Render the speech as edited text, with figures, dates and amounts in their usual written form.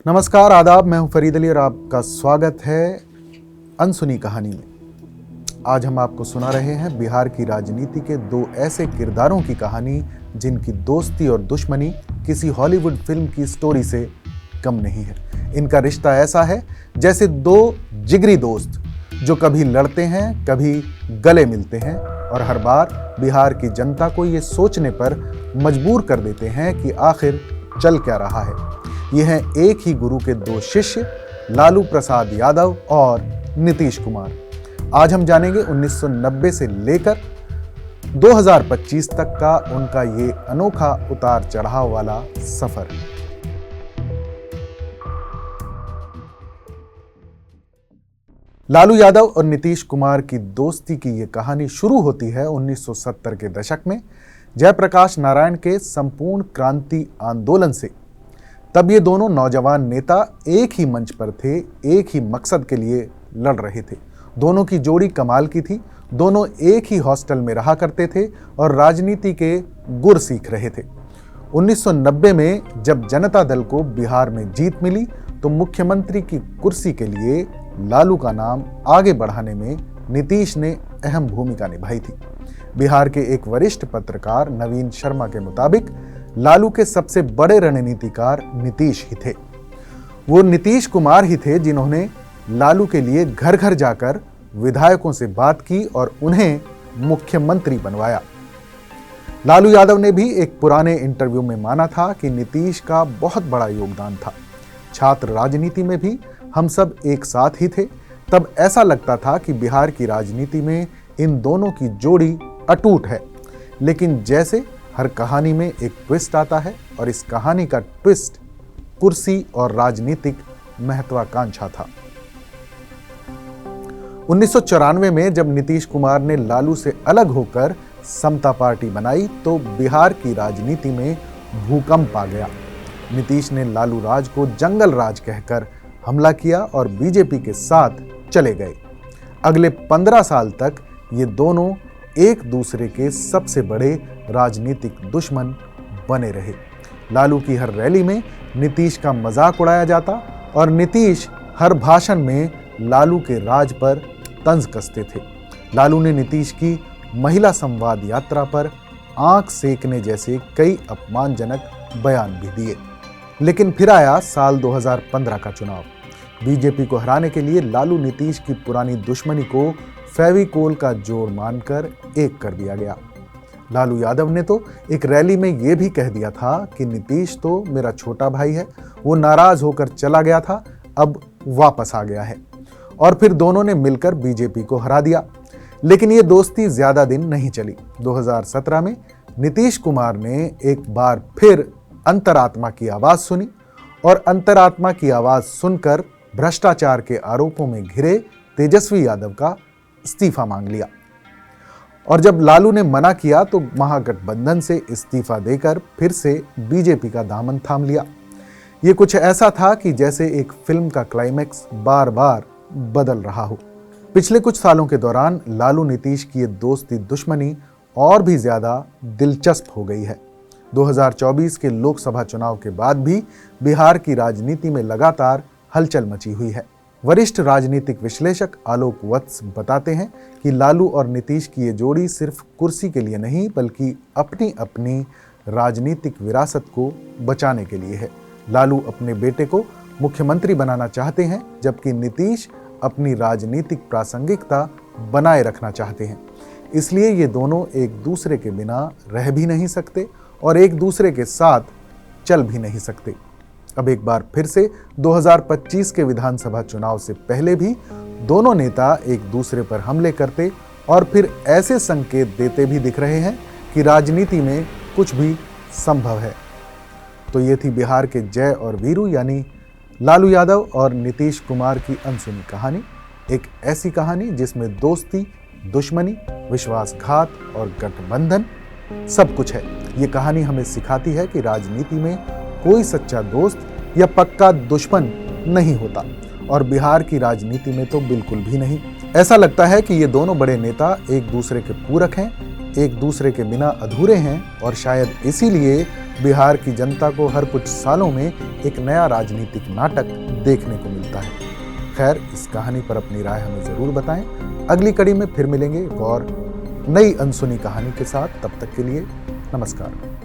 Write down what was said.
नमस्कार, आदाब। मैं हूं फरीद अली और आपका स्वागत है अनसुनी कहानी में। आज हम आपको सुना रहे हैं बिहार की राजनीति के दो ऐसे किरदारों की कहानी जिनकी दोस्ती और दुश्मनी किसी हॉलीवुड फिल्म की स्टोरी से कम नहीं है। इनका रिश्ता ऐसा है जैसे दो जिगरी दोस्त जो कभी लड़ते हैं, कभी गले मिलते हैं और हर बार बिहार की जनता को ये सोचने पर मजबूर कर देते हैं कि आखिर चल क्या रहा है। ये हैं एक ही गुरु के दो शिष्य, लालू प्रसाद यादव और नीतीश कुमार। आज हम जानेंगे 1990 से लेकर 2025 तक का उनका ये अनोखा उतार चढ़ाव वाला सफर। लालू यादव और नीतीश कुमार की दोस्ती की ये कहानी शुरू होती है 1970 के दशक में जयप्रकाश नारायण के संपूर्ण क्रांति आंदोलन से। तब ये दोनों नौजवान नेता एक ही मंच पर थे, एक ही मकसद के लिए लड़ रहे थे। दोनों की जोड़ी कमाल की थी। दोनों एक ही हॉस्टल में रहा करते थे और राजनीति के गुर सीख रहे थे। 1990 में जब जनता दल को बिहार में जीत मिली तो मुख्यमंत्री की कुर्सी के लिए लालू का नाम आगे बढ़ाने में नीतीश ने अहम भूमिका निभाई थी। बिहार के एक वरिष्ठ पत्रकार नवीन शर्मा के मुताबिक लालू के सबसे बड़े रणनीतिकार नीतीश ही थे। वो नीतीश कुमार ही थे जिन्होंने लालू के लिए घर घर जाकर विधायकों से बात की और उन्हें मुख्यमंत्री बनवाया। लालू यादव ने भी एक पुराने इंटरव्यू में माना था कि नीतीश का बहुत बड़ा योगदान था। छात्र राजनीति में भी हम सब एक साथ ही थे। तब ऐसा लगता था कि बिहार की राजनीति में इन दोनों की जोड़ी अटूट है। लेकिन जैसे हर कहानी में एक ट्विस्ट आता है और इस कहानी का ट्विस्ट कुर्सी और राजनीतिक महत्वाकांक्षा था। 1994 में जब नीतीश कुमार ने लालू से अलग होकर समता पार्टी बनाई तो बिहार की राजनीति में भूकंप आ गया। नीतीश ने लालू राज को जंगल राज कहकर हमला किया और बीजेपी के साथ चले गए। अगले 15 साल तक ये दोनों एक दूसरे के सबसे बड़े राजनीतिक दुश्मन बने रहे। लालू की हर रैली में नीतीश का मजाक उड़ाया जाता और नीतीश हर भाषण में लालू के राज पर तंज कसते थे। लालू ने नीतीश की महिला संवाद यात्रा पर आंख सेकने जैसे कई अपमानजनक बयान भी दिए। लेकिन फिर आया साल 2015 का चुनाव। बीजेपी को हराने के लिए लालू नीतीश की पुरानी दुश्मनी को फेविकोल का जोड़ मानकर एक कर दिया गया। लालू यादव ने तो एक रैली में यह भी कह दिया था कि नीतीश तो मेरा छोटा भाई है, वो नाराज होकर चला गया था, अब वापस आ गया है। और फिर दोनों ने मिलकर बीजेपी को हरा दिया। लेकिन ये दोस्ती ज्यादा दिन नहीं चली। 2017 में नीतीश कुमार ने एक बार फिर अंतरात्मा की आवाज सुनी और अंतरात्मा की आवाज सुनकर भ्रष्टाचार के आरोपों में घिरे तेजस्वी यादव का इस्तीफा मांग लिया। और जब लालू ने मना किया तो महागठबंधन से इस्तीफा देकर फिर से बीजेपी का दामन थाम लिया। ये कुछ ऐसा था कि जैसे एक फिल्म का क्लाइमैक्स बार बार बदल रहा हो। पिछले कुछ सालों के दौरान लालू नीतीश की ये दोस्ती दुश्मनी और भी ज्यादा दिलचस्प हो गई है। 2024 के लोकसभा चुनाव के बाद भी बिहार की राजनीति में लगातार हलचल मची हुई है। वरिष्ठ राजनीतिक विश्लेषक आलोक वत्स बताते हैं कि लालू और नीतीश की ये जोड़ी सिर्फ कुर्सी के लिए नहीं बल्कि अपनी अपनी राजनीतिक विरासत को बचाने के लिए है। लालू अपने बेटे को मुख्यमंत्री बनाना चाहते हैं जबकि नीतीश अपनी राजनीतिक प्रासंगिकता बनाए रखना चाहते हैं। इसलिए ये दोनों एक दूसरे के बिना रह भी नहीं सकते और एक दूसरे के साथ चल भी नहीं सकते। अब एक बार फिर से 2025 के विधानसभा चुनाव से पहले भी दोनों नेता एक दूसरे पर हमले करते और फिर ऐसे संकेत देते भी दिख रहे हैं कि राजनीति में कुछ भी संभव है। तो ये थी बिहार के जय और वीरू यानी लालू यादव और नीतीश कुमार की अनसुनी कहानी। एक ऐसी कहानी जिसमें दोस्ती, दुश्मनी, विश्वासघात और गठबंधन सब कुछ है। ये कहानी हमें सिखाती है कि राजनीति में कोई सच्चा दोस्त या पक्का दुश्मन नहीं होता और बिहार की राजनीति में तो बिल्कुल भी नहीं। ऐसा लगता है कि ये दोनों बड़े नेता एक दूसरे के पूरक हैं, एक दूसरे के बिना अधूरे हैं और शायद इसीलिए बिहार की जनता को हर कुछ सालों में एक नया राजनीतिक नाटक देखने को मिलता है। खैर, इस कहानी पर अपनी राय हमें जरूर बताएं। अगली कड़ी में फिर मिलेंगे एक और नई अनसुनी कहानी के साथ। तब तक के लिए नमस्कार।